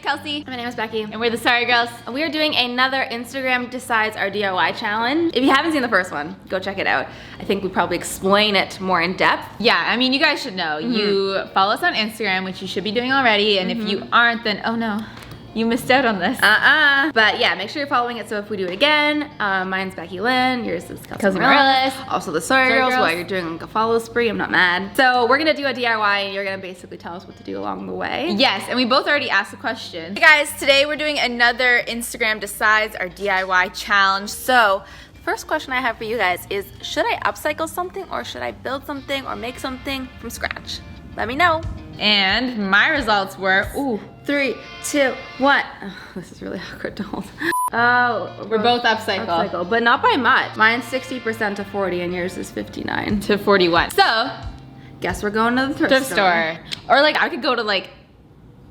Kelsey. My name is Becky. And we're the Sorry Girls. We are doing another Instagram Decides Our DIY challenge. If you haven't seen the first one, go check it out. I think we probably explain it more in depth. Yeah, I mean, you guys should know. You follow us on Instagram, which you should be doing already. And if you aren't, then oh no, you missed out on this. But yeah, make sure you're following it so if we do it again, mine's Becky Lynn, yours is Kelsey Morales. Also the Sorry Girls while you're doing like a follow spree, I'm not mad. So we're gonna do a DIY and you're gonna basically tell us what to do along the way. Yes, and we both already asked the question. Hey guys, today we're doing another Instagram Decides Our DIY challenge. So the first question I have for you guys is, should I upcycle something or should I build something or make something from scratch? Let me know. And my results were, 3, 2, 1. Oh, this is really awkward to hold. Oh, we're both upcycle. But not by much. Mine's 60% to 40 and yours is 59 to 41. So, guess we're going to the thrift store. Or like I could go to like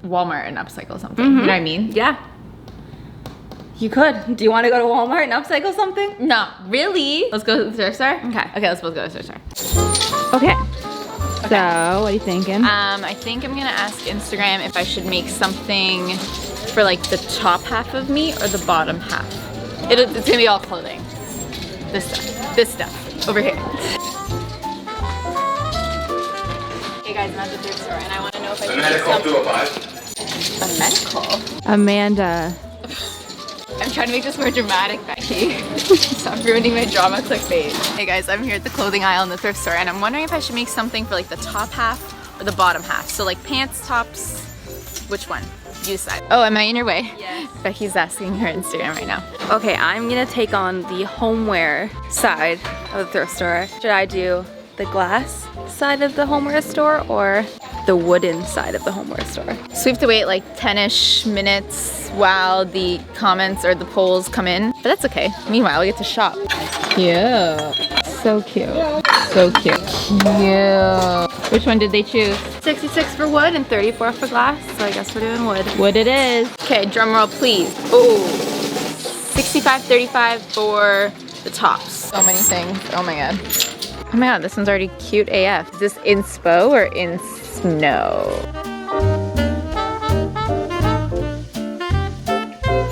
Walmart and upcycle something. You know what I mean? Yeah. You could. Do you want to go to Walmart and upcycle something? No, really? Let's go to the thrift store? Okay. Okay, let's both go to the thrift store. Okay. So, what are you thinking? I think I'm gonna ask Instagram if I should make something for like the top half of me or the bottom half. It's gonna be all clothing. This stuff, over here. Hey guys, I'm at the thrift store and I wanna know if I should make something. A medical? Amanda. I'm trying to make this more dramatic, Becky. Stop ruining my drama clickbait. Hey guys, I'm here at the clothing aisle in the thrift store and I'm wondering if I should make something for like the top half or the bottom half. So like pants, tops, which one? You decide. Oh, am I in your way? Yes. Becky's asking her Instagram right now. Okay, I'm gonna take on the homeware side of the thrift store. Should I do the glass side of the homeware store or the wooden side of the homeware store? So we have to wait like 10-ish minutes while the comments or the polls come in, but that's okay. Meanwhile, we get to shop. Cute. So cute. So cute. Cute. Which one did they choose? 66 for wood and 34 for glass, so I guess we're doing wood. Wood it is. Okay, drum roll please. Oh, 65-35 for the tops. So many things. Oh my god. Oh my god, this one's already cute AF. Is this inspo or in snow?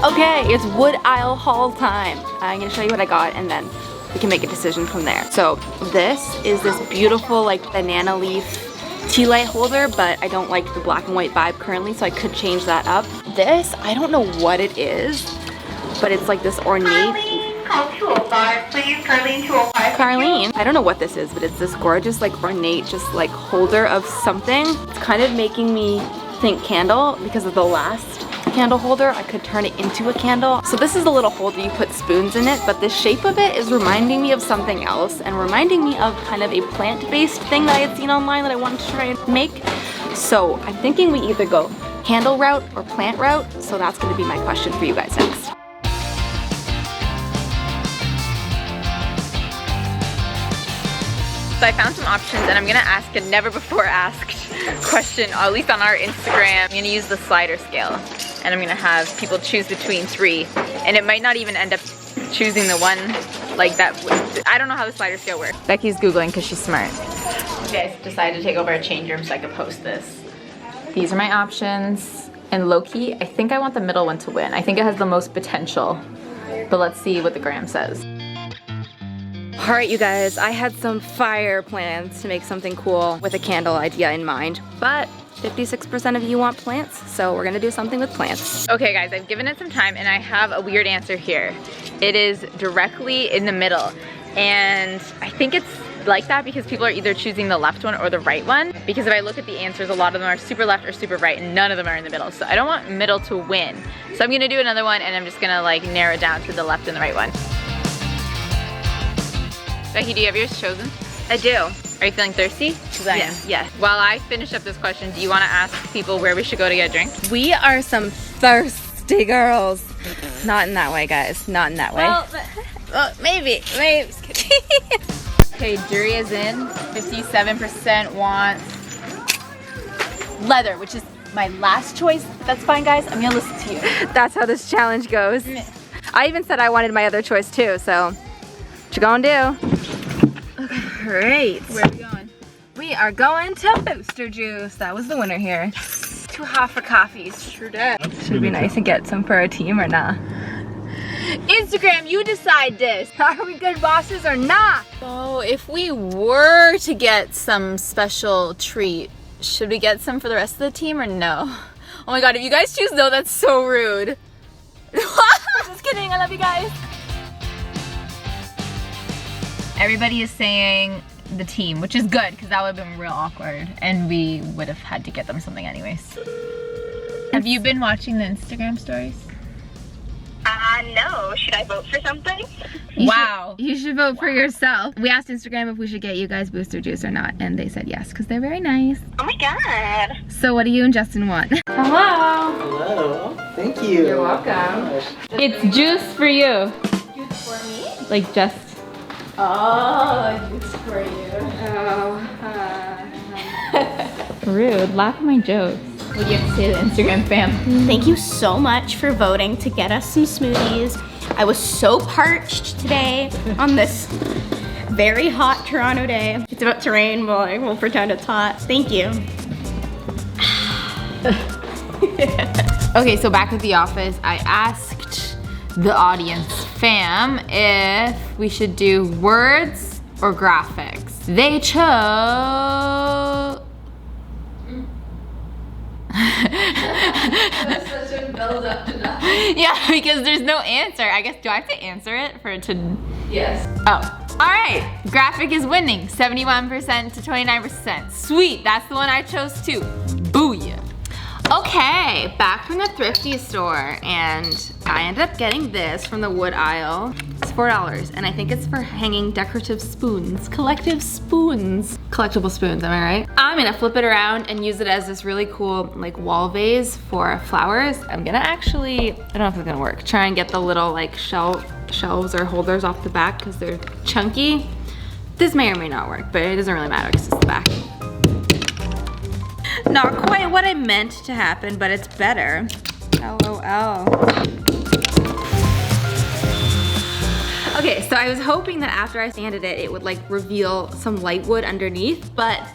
Okay, it's wood aisle haul time. I'm gonna show you what I got and then we can make a decision from there. So this is this beautiful like banana leaf tea light holder, but I don't like the black and white vibe currently, so I could change that up. This, I don't know what it is, but it's like this ornate. Call 205, please. Carlene 205. Carlene, I don't know what this is, but it's this gorgeous like ornate just like holder of something. It's kind of making me think candle because of the last candle holder. I could turn it into a candle. So this is the little holder you put spoons in it, but the shape of it is reminding me of something else and reminding me of kind of a plant-based thing that I had seen online that I wanted to try and make. So I'm thinking we either go candle route or plant route. So that's gonna be my question for you guys next. So I found some options and I'm gonna ask a never before asked question, at least on our Instagram. I'm gonna use the slider scale and I'm gonna have people choose between 3 and it might not even end up choosing the one like that. I don't know how the slider scale works. Becky's Googling because she's smart. Okay, I decided to take over a change room so I could post this. These are my options and low-key, I think I want the middle one to win. I think it has the most potential, but let's see what the gram says. All right, you guys, I had some fire plans to make something cool with a candle idea in mind, but 56% of you want plants, so we're gonna do something with plants. Okay guys, I've given it some time and I have a weird answer here. It is directly in the middle, and I think it's like that because people are either choosing the left one or the right one, because if I look at the answers, a lot of them are super left or super right and none of them are in the middle, so I don't want middle to win. So I'm gonna do another one and I'm just gonna like narrow it down to the left and the right one. Becky, do you have yours chosen? I do. Are you feeling thirsty? Because I am. Yes. While I finish up this question, do you want to ask people where we should go to get a drink? We are some thirsty girls. Not in that way, guys. Not in that way. Well, maybe. Okay, jury is in. 57% wants leather, which is my last choice. That's fine, guys. I'm gonna listen to you. That's how this challenge goes. I even said I wanted my other choice too, so what you gonna do? Great. Where are we going? We are going to Booster Juice. That was the winner here. 2 half for coffees. Sure did. Should it be nice to get some for our team or not? Instagram, you decide this. Are we good bosses or not? So if we were to get some special treat, should we get some for the rest of the team or no? Oh my god, if you guys choose no, that's so rude. Just kidding, I love you guys. Everybody is saying the team, which is good because that would have been real awkward and we would have had to get them something anyways. Have you been watching the Instagram stories? No. Should I vote for something? You should vote for yourself. We asked Instagram if we should get you guys booster juice or not, and they said yes because they're very nice. Oh my god. So what do you and Justin want? Hello. Hello. Thank you. You're welcome. It's juice for you. Juice for me? Like just. Oh, juice for you. Rude. Laugh at my jokes. What do you have to say to the Instagram fam? Thank you so much for voting to get us some smoothies. I was so parched today on this very hot Toronto day. It's about to rain, but we'll pretend it's hot. Thank you. Okay, so back at the office, I asked the audience fam if we should do words or graphics. They chose... That's such a build up to nothing. Yeah, because there's no answer. I guess, do I have to answer it for it to... Yes. Oh. All right, graphic is winning, 71% to 29%. Sweet, that's the one I chose too. Booyah. Okay, back from the thrifty store, and I ended up getting this from the wood aisle. It's $4, and I think it's for hanging decorative spoons, collectible spoons, am I right? I'm gonna flip it around and use it as this really cool like wall vase for flowers. I'm gonna actually, I don't know if it's gonna work, try and get the little like shelves or holders off the back because they're chunky. This may or may not work, but it doesn't really matter because it's the back. Not quite what I meant to happen, but it's better. LOL. Okay, so I was hoping that after I sanded it, it would like reveal some light wood underneath, but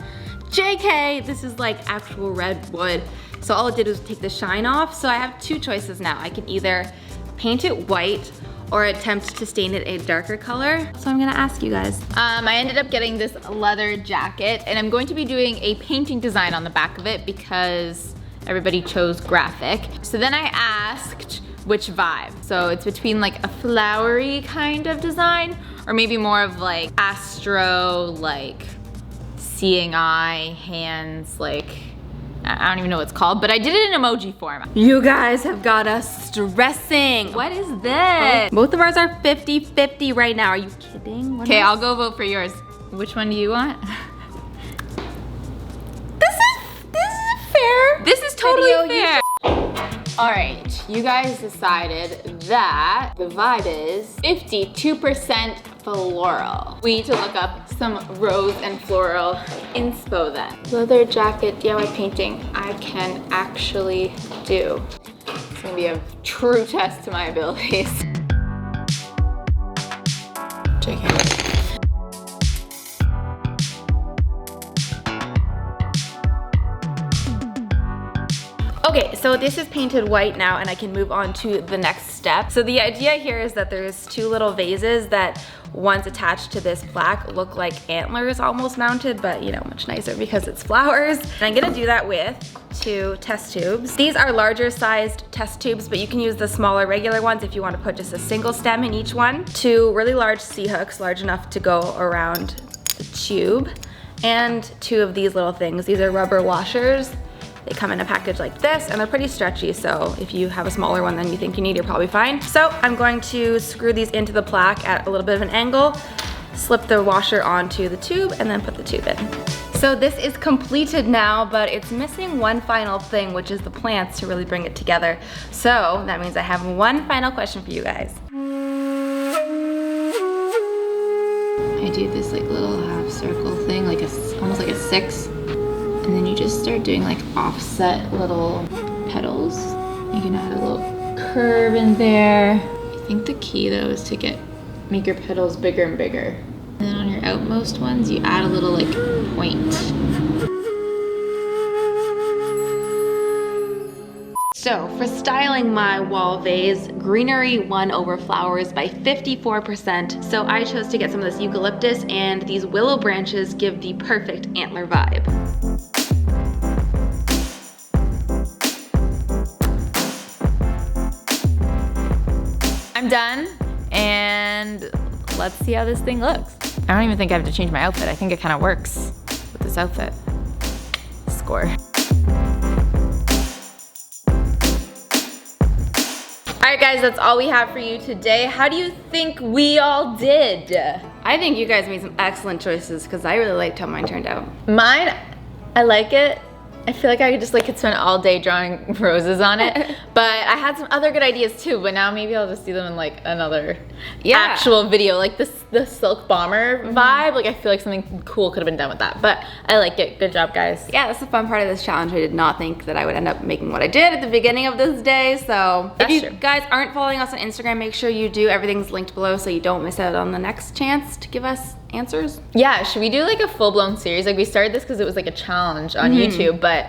JK, this is like actual red wood. So all it did was take the shine off. So I have two choices now. I can either paint it white or attempt to stain it a darker color. So I'm gonna ask you guys. I ended up getting this leather jacket and I'm going to be doing a painting design on the back of it because everybody chose graphic. So then I asked which vibe. So it's between like a flowery kind of design or maybe more of like astro, like seeing eye, hands, like, I don't even know what it's called, but I did it in emoji form. You guys have got us stressing. What is this? Both of ours are 50-50 right now. Are you kidding? Okay, I'll go vote for yours. Which one do you want? This is fair. This is totally fair. All right, you guys decided that the vibe is 52% floral. We need to look up some rose and floral inspo then. Leather jacket, DIY painting, I can actually do. It's gonna be a true test to my abilities. JK. Okay, so this is painted white now and I can move on to the next step. So the idea here is that there's two little vases that once attached to this plaque look like antlers almost mounted, but you know, much nicer because it's flowers. And I'm gonna do that with two test tubes. These are larger sized test tubes, but you can use the smaller regular ones if you want to put just a single stem in each one. Two really large C-hooks, large enough to go around the tube, and two of these little things. These are rubber washers. They come in a package like this and they're pretty stretchy, so if you have a smaller one than you think you need, you're probably fine. So I'm going to screw these into the plaque at a little bit of an angle, slip the washer onto the tube, and then put the tube in. So this is completed now, but it's missing one final thing, which is the plants to really bring it together. So that means I have one final question for you guys. I do this like little half circle thing, like almost like a 6. And then you just start doing like offset little petals. You can add a little curve in there. I think the key though is to make your petals bigger and bigger. And then on your outmost ones, you add a little like point. So for styling my wall vase, greenery won over flowers by 54%. So I chose to get some of this eucalyptus, and these willow branches give the perfect antler vibe. I'm done, and let's see how this thing looks. I don't even think I have to change my outfit. I think it kind of works with this outfit. Score. All right, guys, that's all we have for you today. How do you think we all did? I think you guys made some excellent choices because I really liked how mine turned out. Mine, I like it. I feel like I could spend all day drawing roses on it, but I had some other good ideas too, but now maybe I'll just do them in like another actual video, like the silk bomber vibe. Like I feel like something cool could have been done with that, but I like it. Good job, guys. Yeah, that's the fun part of this challenge. I did not think that I would end up making what I did at the beginning of this day, so if you guys aren't following us on Instagram, make sure you do. Everything's linked below so you don't miss out on the next chance to give us answers. Yeah, should we do like a full-blown series? Like we started this because it was like a challenge on YouTube, but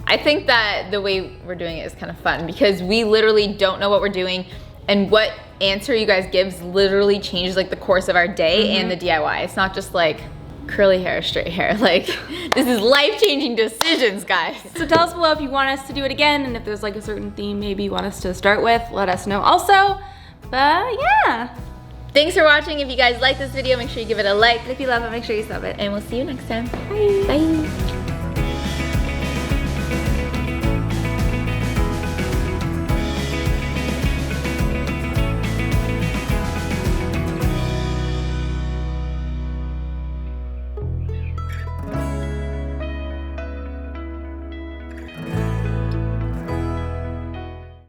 I think that the way we're doing it is kind of fun because we literally don't know what we're doing, and what answer you guys gives literally changes like the course of our day and the DIY. It's not just like curly hair, straight hair. Like this is life-changing decisions, guys. So tell us below if you want us to do it again, and if there's like a certain theme maybe you want us to start with, let us know also. But yeah. Thanks for watching. If you guys like this video, make sure you give it a like. And if you love it, make sure you sub it. And we'll see you next time. Bye. Bye.